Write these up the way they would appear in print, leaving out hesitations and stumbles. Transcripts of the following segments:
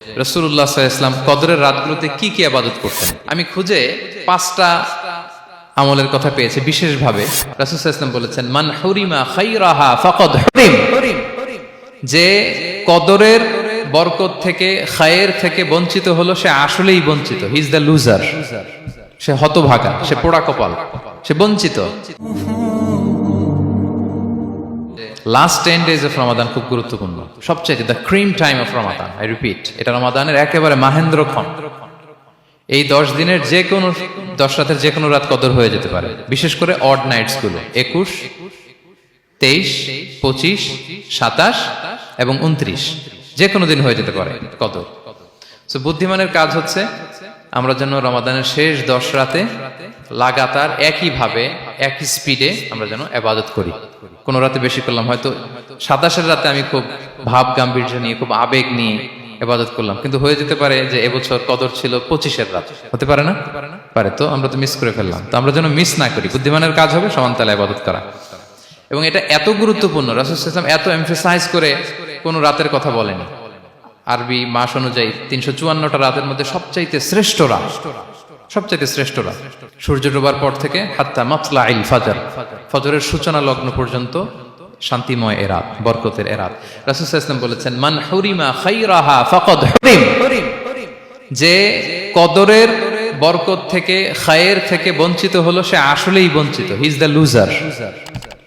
রাসূলুল্লাহ সাল্লাল্লাহু আলাইহি ওয়াসাল্লাম কদরের রাতগুলোতে কি কি ইবাদত করতেন। আমি খুঁজে 5টা আমলের কথা পেয়েছি বিশেষভাবে। রাসূল সাল্লাল্লাহু আলাইহি ওয়াসাল্লাম বলেছেন, মান হুরিমা খায়রাহা ফাকাদ হুরিম, যে কদরের বরকত থেকে খায়ের থেকে বঞ্চিত হলো সে আসলেই বঞ্চিত। হি ইজ দ্য লুজার, সে হতভাগা, সে পোড়া কপাল, সে বঞ্চিত। লাস্ট 10 days অফ রমাদান খুব গুরুত্বপূর্ণ, সবচেয়ে the cream time of Ramadan. I repeat, এটা রমাদানের একেবারে মাহেন্দ্রক্ষণ। এই 10 দিনের যে কোনো 10 রাতের যে কোনো রাত কদর হয়ে যেতে পারে, বিশেষ করে অড নাইটস গুলো 21, 23, 25, 27 এবং 29, যে কোনো দিন হয়ে যেতে পারে কদর। সো বুদ্ধিমানের কাজ হচ্ছে আমরা যেন রমাদানের শেষ 10 রাতে লাগাতার একইভাবে একই স্পিডে আমরা যেন ইবাদত করি। কোন রাতে বেশি করলাম, হয়তো 27 রাতে আমি খুব ভাব গাম্ভীর্য নিয়ে খুব আবেগ নিয়ে ইবাদত করলাম, কিন্তু হয়ে যেতে পারে যে এবছর কদর ছিল 25 রাত, হতে পারে না? পারে। তো আমরা তো মিস করে ফেললাম। তো আমরা যেন মিস না করি। বুদ্ধিমানের কাজ হবে সমান তালে ইবাদত করা। এবং এটা এত গুরুত্বপূর্ণ, রাসূল সাল্লাল্লাহু আলাইহি ওয়াসাল্লাম এত এমফাসাইজ করে কোন রাতের কথা বলেনি। আরবি মাস অনুযায়ী 354টা রাতের মধ্যে সবচাইতে শ্রেষ্ঠ রাত, সবচাইতে শ্রেষ্ঠ রাত সূর্য ডোবার পর থেকে হাত্তা মাতলাইল ফাজর, ফজরের সূচনা লগ্ন পর্যন্ত শান্তিময় এ রাত, বরকতের এ রাত। রাসূল সাল্লাল্লাহু আলাইহি ওয়াসাল্লাম বলেছেন, মান হুরিমা খায়রাহা ফাকাদ হুরিম, যে কদরের বরকত থেকে খায়ের থেকে বঞ্চিত হলো সে আসলেই বঞ্চিত। হি ইজ দ্য লুজার,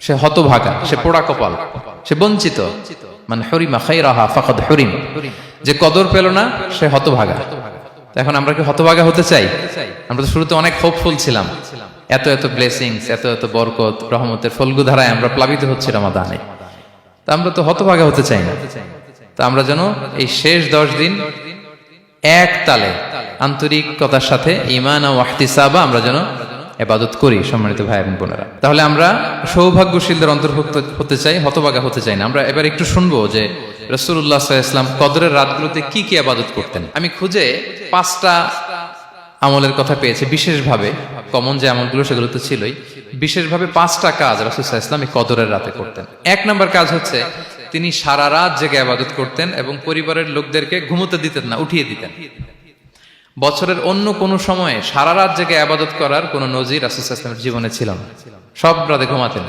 সে হতভাগা, সে পোড়া কপাল, সে বঞ্চিত। মান হুরিমা খায়রাহা ফাকাদ হুরিম, যে কদর পেল না সে হতভাগা। এখন আমরা কি হতভাগা হতে চাই? আমরা তো শুরুতে অনেক হোপফুল ছিলাম, এত এত ব্লেসিংস, এত এত বরকত, রহমতের ফলগুধারায় আমরা প্লাবিত হচ্ছি রমাদানে। তা আমরা তো হতভাগা হতে চাই না। তা আমরা যেন এই শেষ 10 দিন এক তালে আন্তরিকতার সাথে ঈমান ও ইহতিসাবা আমরা যেন ইবাদত করি। সম্মানিত ভাই এবং বোনেরা, তাহলে আমরা সৌভাগ্যশীলদের অন্তর্ভুক্ত হতে চাই, হতভাগা হতে চাই না। আমরা এবার একটু শুনবো যে রাসূলুল্লাহ সাল্লাল্লাহু আলাইহি ওয়াসাল্লাম কদরের রাতগুলোতে কি কি ইবাদত করতেন। আমি খুঁজে 5টা আমলের কথা পেয়েছি বিশেষভাবে। কমন যে আমলগুলো সেগুলো তো ছিলই, বিশেষভাবে 5টা কাজ রাসূল সাল্লাল্লাহু আলাইহি ওয়াসাল্লাম এই কদরের রাতে করতেন। 1 নম্বর কাজ হচ্ছে তিনি সারা রাত জেগে ইবাদত করতেন এবং পরিবারের লোকদেরকে ঘুমোতে দিতেন না, উঠিয়ে দিতেন। বছরের অন্য কোনো সময়ে সারা রাত জেগে ইবাদত করার কোনো নজির রাসূল সাল্লাল্লাহু আলাইহি ওয়াসাল্লামের জীবনে ছিল না। সব রাতে ঘুমাতেন।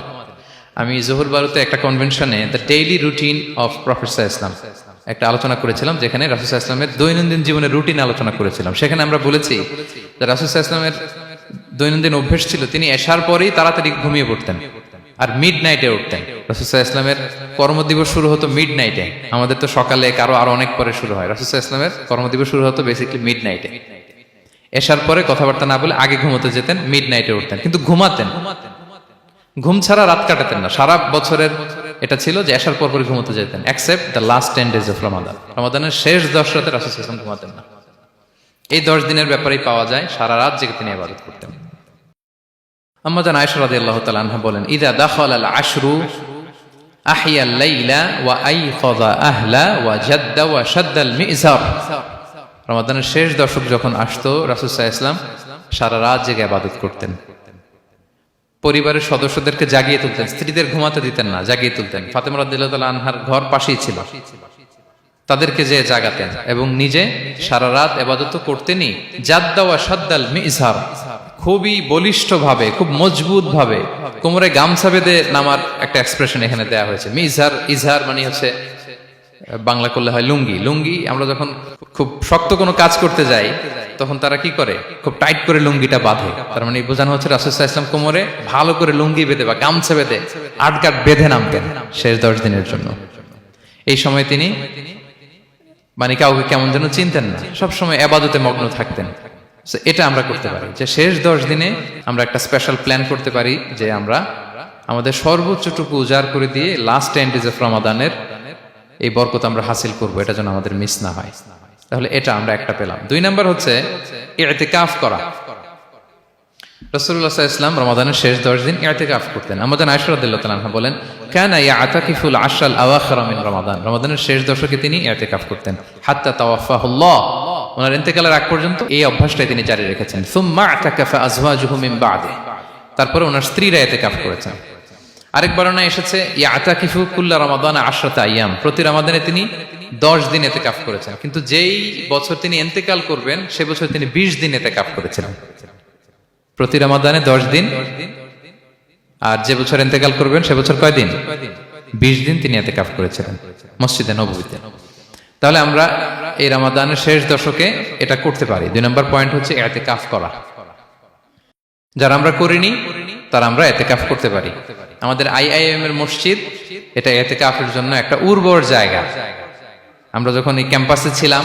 আমি জোহর বারুতে একটা কনভেনশনে the daily routine of prophet সাল্লাল্লাহু আলাইহি ওয়াসাল্লাম একটা আলোচনা করেছিলাম, যেখানে রাসূল সাল্লাল্লাহু আলাইহি ওয়াসাল্লামের দৈনন্দিন জীবনের রুটিন আলোচনা করেছিলাম। সেখানে আমরা বলেছি যে রাসূল সাল্লাল্লাহু আলাইহি ওয়াসাল্লামের দৈনন্দিন অভ্যাস ছিল তিনি এশার পরেই তাড়াতাড়ি ঘুমিয়ে পড়তেন আর মিড নাইটে উঠতেন। রাসূল সাল্লাল্লাহু আলাইহি ওয়াসাল্লামের কর্মদিবস শুরু হতো মিড নাইটে। আমাদের তো সকালে আরো অনেক পরে শুরু হয়। রাসূল সাল্লাল্লাহু আলাইহি ওয়াসাল্লামের কর্মদিবস শুরু হতো বেসিক্যালি মিড নাইটে। এশার পরে কথাবার্তা না বলে আগে ঘুমোতে যেতেন, মিড নাইটে উঠতেন, কিন্তু ঘুমাতেন। ঘুম ছাড়া রাত কাটাতেন না। সারা বছরের এটা ছিল যে এশার পর পরে ঘুমোতে যেতেন, except the last 10 days of Ramadan. রমাদানের শেষ 10 রাতে রাসূল সাল্লাল্লাহু আলাইহি ওয়াসাল্লাম ঘুমাতেন না। এই 10 দিনের ব্যাপারেই পাওয়া যায় সারা রাত জেগে তিনি ইবাদত করতেন। আম্মা জান আয়েশা রাদিয়াল্লাহু তাআলা আনহা বলেন, ইযা দাখালাল আশরু আহিয়াল লাইলা ওয়া আইকাযা আহলা ওয়া জাদ্দা ওয়া শাদ্দাল মিজার। রমাদানের শেষ দশক যখন আসতো রাসূল সাল্লাল্লাহু আলাইহি ওয়াসাল্লাম সারা রাত জেগে ইবাদত করতেন। পরিবারের সদস্যদেরকে জাগিয়ে তুলতেন, স্ত্রীদের ঘুমাতে দিতেন না, জাগিয়ে তুলতেন। ফাতেমা রাদিয়াল্লাহু তাআলা আনহার ঘর পাশেই ছিল, তাদেরকে যে জাগাতেন এবং নিজে সারা রাত ইবাদত করতেনই। জাদ্দা ওয়া শাদ্দাল মিজার, খুবই বলিষ্ঠ ভাবে, খুব মজবুত ভাবে কোমরে গামছা বেঁধে নামার একটা এক্সপ্রেশন এখানে দেয়া হয়েছে। মিজার, ইজহার মানে হচ্ছে বাংলা করলে হয় লুঙ্গি। লুঙ্গি আমরা যখন খুব শক্ত কোনো কাজ করতে যাই তখন তারা কি করে, খুব টাইট করে লুঙ্গিটা বাঁধে। তার মানে বোঝানো হচ্ছে রাসূল সাল্লাল্লাহু আলাইহি ওয়াসাল্লাম কোমরে ভালো করে লুঙ্গি বেঁধে বা গামছা বেঁধে আটকাট বেঁধে নামতেন শেষ 10 দিনের জন্য। এই সময় তিনি মানে কাউকে কেমন যেন চিনতেন না, সবসময় ইবাদতে মগ্ন থাকতেন। এটা আমরা করতে পারি যে শেষ 10 দিনে আমরা একটা স্পেশাল প্ল্যান করতে পারি যে আমরা আমাদের সর্বোচ্চটুকু উজাড় করে দিয়ে লাস্ট 10 days অফ রমাদানের এই বরকত আমরা হাসিল করব, এটা যেন আমাদের মিস না হয়। তাহলে এটা আমরা একটা পেলাম। 2 নাম্বার হচ্ছে ইতিকাফ করা। রাসূলুল্লাহ সাল্লাল্লাহু আলাইহি ওয়াসাল্লাম রমাদানের শেষ 10 দিন ইতিকাফ করতেন। আম্মা জান আয়েশা রাদিয়াল্লাহু তাআলা আনহা বলেন, কানা ইয়াতাকিফুল আশরাল আওয়াখির মিন রমাদান। রমাদানের শেষ দশকে তিনি ইতিকাফ করতেন হাত্তা তাওয়াফাহুল্লাহ, ওনার ইন্তেকালের আগ পর্যন্ত এই অভ্যাসটাই তিনি জারি রেখেছেন। সুম্মা আতাকাফা আজওয়াজুহু মিন বাদে, তারপরে ওনার স্ত্রীরা ইতিকাফ করেছেন। আরেক বর্ণনায় এসেছে ইয়াতাকিফু কুল্লা রমাদান 10 আইয়াম, প্রতি রমাদানে তিনি 10 দিন এতেকাফ করেছেন, কিন্তু যেই বছর তিনি ইন্তেকাল করবেন সে বছর তিনি 20 দিন এতেকাফ করেছিলেন। প্রতি রমাদানে 10 দিন, আর যে বছর ইন্তেকাল করবেন সে বছর কয় দিন? 20 দিন তিনি এতেকাফ করেছিলেন মসজিদে নববীতে। তাহলে আমরা এই রমাদানের শেষ দশকে এটা করতে পারি। 2 নম্বর পয়েন্ট হচ্ছে এতেকাফ করা। যারা আমরা করিনি তারা আমরা এতেকাফ করতে পারি। আমাদের IIM এর মসজিদ এটা এতেকাফের জন্য একটা উর্বর জায়গা। আমরা যখন এই ক্যাম্পাসে ছিলাম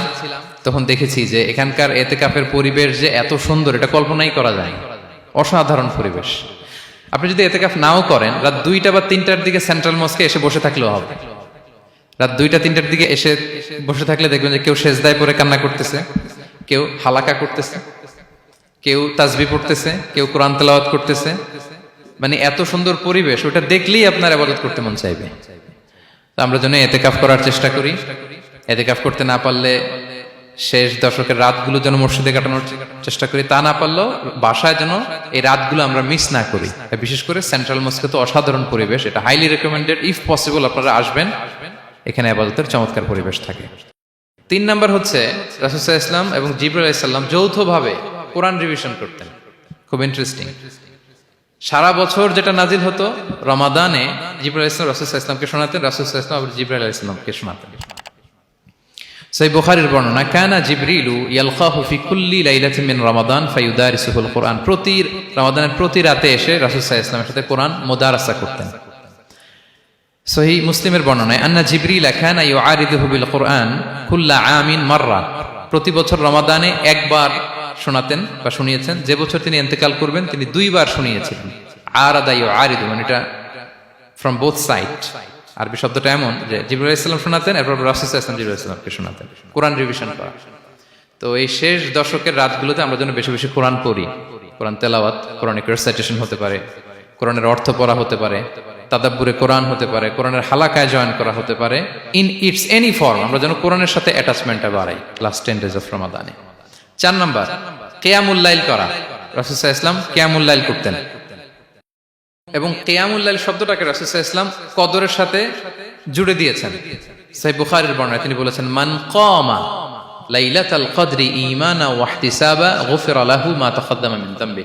তখন দেখেছি যে এখানকার এতেকাফের পরিবেশ যে এত সুন্দর এটা কল্পনাই করা যায় না। অসাধারণ পরিবেশ। আপনি যদি এতেকাফ নাও করেন, রাত 2টা বা 3টার দিকে সেন্ট্রাল মস্কে এসে বসে থাকলেও হবে। রাত 2টা 3টার দিকে এসে বসে থাকলে দেখবেন যে কেউ সেজদায় পড়ে কান্না করতেছে, কেউ হালাকা করতেছে, কেউ তাসবিহ পড়তেছে, কেউ কোরআন তেলাওয়াত করতেছে। মানে এত সুন্দর পরিবেশ, ওটা দেখলেই আপনার ইবাদত করতে মন চাইবে। তো আমরা যেন এতেকাফ করার চেষ্টা করি। এতেকাফ করতে না পারলে শেষ দশকের রাতগুলো যেন মসজিদে কাটানোর চেষ্টা করি, তা না পারলেও বাসায় যেন এই রাতগুলো আমরা মিস না করি। বিশেষ করে সেন্ট্রাল মস্কে তো অসাধারণ পরিবেশ, এটা হাইলি রেকমেন্ডেড। ইফ পসিবল আপনারা আসবেন, এখানে ইবাদতের চমৎকার পরিবেশ থাকে। 3 নাম্বার হচ্ছে রাসূল সাল্লাল্লাহু আলাইহি ওয়াসাল্লাম এবং জিবরাইল আলাইহিস সালাম যৌথভাবে কোরআন রিভিশন করতেন। খুব ইন্টারেস্টিং। সারা বছর যেটা নাজিল হতো, রমাদানে জিবরাইল আলাইহিস সালাম রাসূল সাল্লাল্লাহু আলাইহি ওয়াসাল্লামকে শোনাতেন, রাসূল সাল্লাল্লাহু আলাইহি ওয়াসাল্লাম আবার জিবরাইল আলাইহিস সালামকে শোনাতেন। সহিহ বুখারীর বর্ণনা, কানা জিবরিলু ইয়ালকাহু ফি কুল্লি লাইলাতিন মিন রমাদান ফায়ুদারিসুহুল কুরআন। প্রতি রমাদানের প্রতি রাতে এসে রাসূল সাল্লাল্লাহু আলাইহি ওয়াসাল্লামের সাথে কোরআন মুদারাসা করতেন। সহিহ মুসলিমের বর্ণনায়, আন্না জিবরিল কানা ইউআরিদুহু বিল কুরআন কুল্লা আমিন মাররা। প্রতি বছর রমাদানে একবার শোনাতেন বা শুনিয়েছেন, যে বছর তিনি ইন্তেকাল করবেন তিনি 2 বার শুনিয়েছিলেন। আরাদা ইউআরিদু, মানে এটা ফ্রম বোথ সাইড। আরবি শব্দটা এমন যে জিবরাইল আলাইহিস সালাম শোনাতেন, এরপর রাসূল সাল্লাল্লাহু আলাইহি ওয়াসাল্লাম জিবরাইল আলাইহিস সালামকে শোনাতেন। কোরআন রিভিশন করা। তো এই শেষ দশকের রাতগুলোতে আমরা যেন বেশি বেশি কোরআন পড়ি। কোরআন তেলাওয়াত, কোরআনিক রিসাইটেশন হতে পারে, কোরআনের অর্থ পড়া হতে পারে, তাদাব্বুরে কোরআন হতে পারে, কোরআনের হালাকায় জয়েন করা হতে পারে। ইন ইটস এনি ফর্ম আমরা যেন কোরআনের সাথে অ্যাটাচমেন্টটা বাড়াই লাস্ট 10 ডেজ অফ রমাদানে। 4 নাম্বার, কিয়ামুল লাইল করা। রাসূল সাল্লাল্লাহু আলাইহি ওয়াসাল্লাম কিয়ামুল লাইল করতেন, এবং কিয়ামুল লাইল শব্দটাকে রাসূল সাল্লাল্লাহু আলাইহি ওয়াসাল্লাম কদরের সাথে জুড়ে দিয়েছেন। সহিহ বুখারীর বর্ণনায় তিনি বলেছেন, মান কামা লাইলাতাল কদরি ঈমানা ওয়া ইহতিসাবা গুফিরা লাহু মা তাকাদ্দামা মিন যামবি।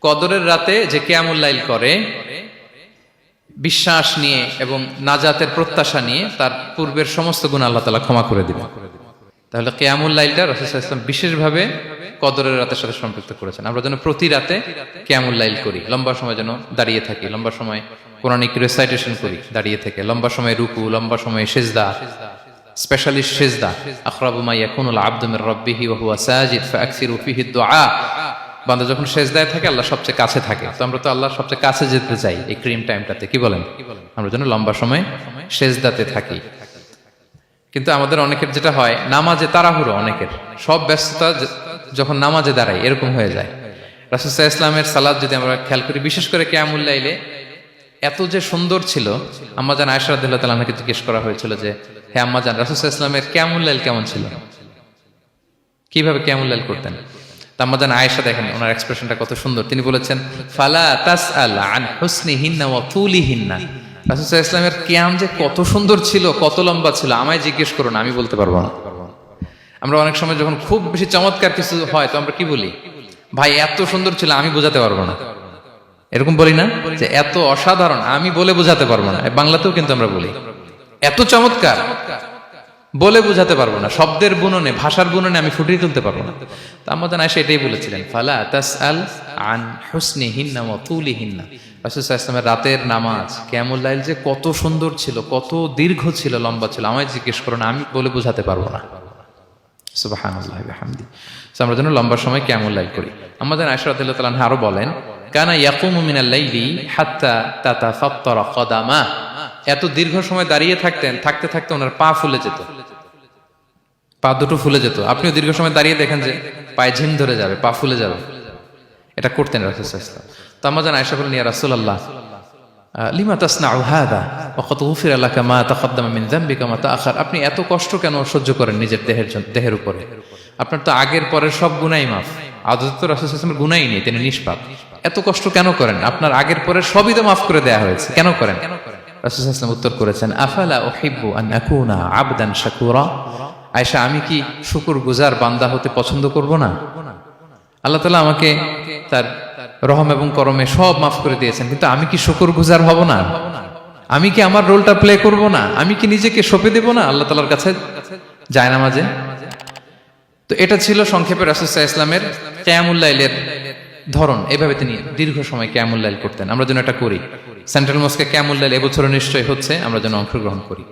কদরের রাতে যে কিয়ামুল লাইল করে বিশ্বাস নিয়ে এবং নাজাতের প্রত্যাশা নিয়ে, তার পূর্বের সমস্ত গুনাহ আল্লাহ তাআলা ক্ষমা করে দিবেন। তাহলে কিয়ামুল লাইলটা রাসূল সাল্লাল্লাহু আলাইহি ওয়াসাল্লাম বিশেষভাবে কদরের রাতের সাথে সম্পৃক্ত করেছেন। আমরা যেন প্রতি রাতে কিয়ামুল লাইল করি, লম্বা সময় যেন দাঁড়িয়ে থাকি, লম্বা সময় কোরআনিক রিসাইটেশন করি দাঁড়িয়ে থেকে, লম্বা সময় রুকু, লম্বা সময় সিজদা, স্পেশালি সিজদা। আখরাবু মা ইয়াকুনুল আবদু মির রাব্বিহি ওয়া হুয়া সাজিদ ফাআকসিরু ফিহি দুআ। বান্দা যখন সিজদায় থাকে আল্লাহ সবচেয়ে কাছে থাকে। তো আমরা তো আল্লাহর সবচেয়ে কাছে যেতে চাই এই ক্রিম টাইমটাতে, কি বলেন? আমরা যেন লম্বা সময় সিজদাতে থাকি। কিন্তু আমাদের অনেকের যেটা হয়, নামাজে তাড়াহুড়ো, অনেকের সব ব্যস্ততা যখন নামাজে দাঁড়াই এরকম হয়ে যায়। রাসূল সাল্লাল্লাহু আলাইহি ওয়াসাল্লামের সালাত যদি আমরা খেয়াল করি, বিশেষ করে কিয়ামুল লাইলে এত যে সুন্দর ছিল। আম্মাজান আয়েশা রাদিয়াল্লাহু তাআলা আনহাকে জিজ্ঞেস করা হয়েছিল যে, হে আম্মাজান, রাসূল সাল্লাল্লাহু আলাইহি ওয়াসাল্লামের কিয়ামুল লাইল কেমন ছিল, কিভাবে কিয়ামুল লাইল করতেন? আম্মাজান আয়েশা, দেখেন ওনার এক্সপ্রেশনটা কত সুন্দর। তিনি বলেছেন, ফালা তাসআল আন হুসনিহিন্না ওয়া তুলিহিন্না। রাসূল সাল্লাল্লাহু আলাইহি ওয়াসাল্লামের কিয়াম যে কত সুন্দর ছিল, কত লম্বা ছিল, আমায় জিজ্ঞেস করো না, আমি বলতে পারবো না। আমরা অনেক সময় যখন খুব বেশি চমৎকার কিছু হয় তো আমরা কি বলি, ভাই এত সুন্দর ছিল আমি বোঝাতে পারবো না। এরকম বলি না যে এত অসাধারণ আমি বলে বোঝাতে পারবো না? বাংলাতেও কিন্তু আমরা বলি এত চমৎকার, বলে বোঝাতে পারবো না, শব্দের বুননে, ভাষার বুননে আমি ফুটিয়ে তুলতে পারবো না। তো আমাদের আয়েশা এটাই বলেছিলেন, ফালা তাসআল আন হুসনিহিন্না ওয়া তুলিহিন্না। রাসূল সাল্লাল্লাহু আলাইহি ওয়াসাল্লামের রাতের নামাজ কিয়ামুল লাইল যে কত সুন্দর ছিল, কত দীর্ঘ ছিল, লম্বা ছিল, আমায় জিজ্ঞেস করো না, আমি বলে বোঝাতে পারবো না। সুবহানাল্লাহি ওয়া বিহামদিহি। আমরা যেন লম্বা সময় কিয়ামুল লাইল করি। আমাদের আয়েশা রাদিয়াল্লাহু তাআলা আনহা আরো বলেন, কানা ইয়াকুমু মিনাল লাইলি হাত্তা তাতাফাত্তারা কদামা। এত দীর্ঘ সময় দাঁড়িয়ে থাকতেন, থাকতে থাকতে ওনার পা ফুলে যেত, পা দুটো ফুলে যেত। আপনিও দীর্ঘ সময় দাঁড়িয়ে দেখেন যে পায়ে ঝিম ধরে যাবে, পা ফুলে যাবে, এটা করতেন রাসূল সাল্লাল্লাহু আলাইহি ওয়াসাল্লাম। তো আমাদের আয়েশা বলেন, ইয়া রাসূলুল্লাহ লিমা তাসনাউ হাযা ওয়া ক্বাদ গুফিরা লাকা মা তাকাদ্দামা মিন যামবিকা মা তাআখার। আপনি এত কষ্ট কেন সহ্য করেন নিজের দেহের উপরে? আপনার তো আগের পরের সব গুনাহই মাফ। আদতে তো রাসূল সাল্লাল্লাহু আলাইহি ওয়াসাল্লামের গুনাহই নেই, তিনি নিষ্পাপ। এত কষ্ট কেন করেন? আপনার আগের পরের সবই তো মাফ করে দেয়া হয়েছে, কেন করেন? রাসূল সাল্লাল্লাহু আলাইহি ওয়াসাল্লাম উত্তর করেছেন, আফালা উহিব্বু আন আকুনা আবদান শাকুরা। আয়েশা, আমি কি শুকরগুজার বান্দা হতে পছন্দ করব না? আল্লাহ তাআলা আমাকে তার রহম এবং করমে সব মাফ করে দিয়েছেন, কিন্তু আমি কি শুকরগুজার হব না? আমি কি আমার রোলটা প্লে করব না? আমি কি নিজেকে সঁপে দেব না আল্লাহ তাআলার কাছে জায়নামাজে? তো এটা ছিল সংক্ষেপে রাসূল সাল্লাল্লাহু আলাইহি ওয়াসাল্লামের কিয়ামুল লাইলের ধরন। এভাবে তিনি দীর্ঘ সময় কিয়ামুল লাইল করতেন। আমরা যেন এটা করি। সেন্ট্রাল মস্কে কিয়ামুল লাইল এবছরও নিশ্চয়ই হচ্ছে, আমরা যেন অংশগ্রহণ করি।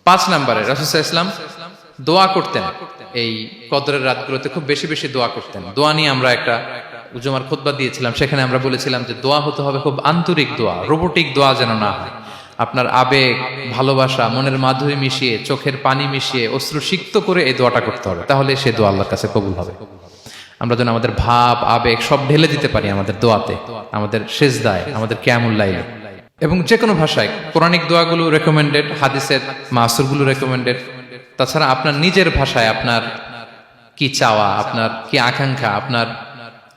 5 নম্বরে রাসূল সাল্লাল্লাহু আলাইহি ওয়াসাল্লাম দোয়া করতেন। এই কদরের রাতগুলোতে খুব বেশি বেশি দোয়া করতেন। দোয়া নিয়ে আমরা একটা জুমার খুতবা দিয়েছিলাম, সেখানে আমরা বলেছিলাম যে দোয়া হতে হবে খুব আন্তরিক দোয়া, রোবোটিক দোয়া যেন না হয়। আপনার আবেগ, ভালোবাসা, মনের মাধুরী মিশিয়ে, চোখের পানি মিশিয়ে, অশ্রু সিক্ত করে এই দোয়াটা করতে হবে, তাহলে সে দোয়া আল্লাহর কাছে কবুল হবে। আমরা যেন আমাদের ভাব, আবেগ সব ঢেলে দিতে পারি আমাদের দোয়াতে, আমাদের সেজদায়, আমাদের কিয়ামুল লাইলে। এবং যে কোনো ভাষায় কোরআনিক দোয়াগুলো রেকমেন্ডেড, হাদিসের মাসুরগুলো রেকমেন্ডেড। তাছাড়া আপনার নিজের ভাষায় আপনার কি চাওয়া, আপনার কি আকাঙ্ক্ষা, আপনার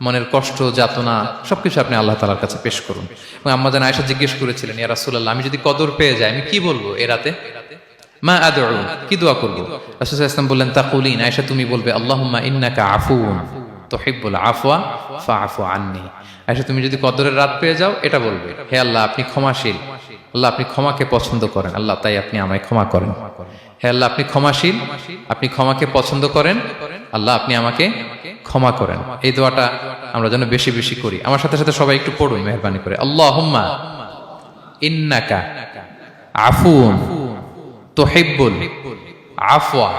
মনের কষ্ট, যাতনা সবকিছু আপনি আল্লাহ তাআলার কাছে পেশ করুন। এবং আম্মা জান আয়েশা জিজ্ঞেস করেছিলেন, ইয়া রাসূলুল্লাহ, আমি যদি কদর পেয়ে যাই আমি কি বলবো এ রাতে? মা আদউ, কি দোয়া করব? রাসূল সাল্লাল্লাহু আলাইহি ওয়াসাল্লাম বললেন, তাকুলিন, আয়েশা তুমি বলবে, আল্লাহুম্মা ইন্নাকা আফুউন তুহিব্বুল আফওয়া ফাআফু আন্নী। আয়েশা তুমি যদি কদরের রাত পেয়ে যাও এটা বলবে, হে আল্লাহ আপনি ক্ষমাশীল, আল্লাহ আপনি ক্ষমাকে পছন্দ করেন, আল্লাহ তাই আপনি আমায় ক্ষমা করেন। হে আল্লাহ আপনি ক্ষমাশীল, আপনি ক্ষমাকে পছন্দ করেন, আল্লাহ আপনি আমাকে ক্ষমা করেন। এই দোয়াটা আমরা যেন বেশি বেশি করি। আমার সাথে সাথে সবাই একটু পড়ুন মেহেরবানি করে, আল্লাহুম্মা ইন্নাকা আফুউন তুহিব্বুল আফওয়া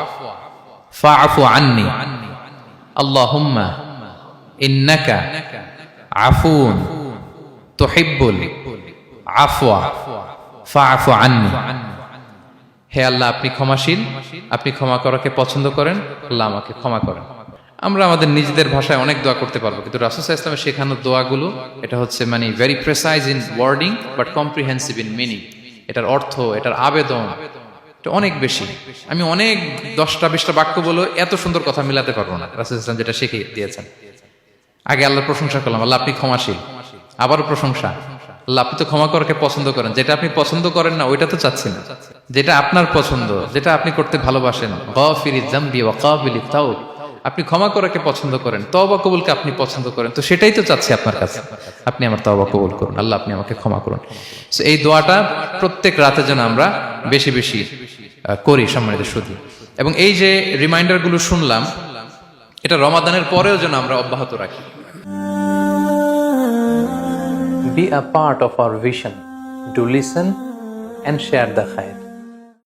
ফাআফু আন্নী। আল্লাহুম্মা ইন্নাকা আফুউন তুহিব্বুল আফওয়া ফাআফু আন্নী। হে আল্লাহ আপনি ক্ষমাশীল, আপনি ক্ষমা করাকে পছন্দ করেন, আল্লাহ আমাকে ক্ষমা করেন। আমরা আমাদের নিজেদের ভাষায় অনেক দোয়া করতে পারবো, কিন্তু রাসূল সাল্লাল্লাহু আলাইহি ওয়াসাল্লামের শেখানো দোয়াগুলো এটা হচ্ছে মানে very precise in wording but comprehensive in meaning. এটার অর্থ, এটার আবেদন এটা অনেক বেশি। আমি অনেক 10টা-20টা বাক্য বলে এত সুন্দর কথা মিলাতে পারবো না। রাসূল সাল্লাল্লাহু আলাইহি ওয়াসাল্লাম যেটা শিখিয়ে দিয়েছেন, আগে আল্লাহর প্রশংসা করলাম, আল্লাহ আপনি ক্ষমাশীল, আবারও প্রশংসা, আল্লাহ আপনি তো ক্ষমা করাকে পছন্দ করেন। যেটা আপনি পছন্দ করেন না ওইটা তো চাচ্ছি না, যেটা আপনার পছন্দ, যেটা আপনি করতে ভালোবাসেন, গাফিরিয যামবি ওয়া কাবিলিত তাওব, আপনি ক্ষমা করাকে পছন্দ করেন, তওবা কবুলকে আপনি পছন্দ করেন, তো সেটাই তো চাচ্ছি আপনার কাছে, আপনি আমার তওবা কবুল করুন, আল্লাহ আপনি আমাকে ক্ষমা করুন। সো এই দোয়াটা প্রত্যেক রাতে যেন আমরা বেশি বেশি করি সম্মানিত সুধী। এবং এই যে রিমাইন্ডারগুলো শুনলাম, এটা রমাদানের পরেও যেন আমরা অব্যাহত রাখি। Be a part of our vision. Do listen and share the khair.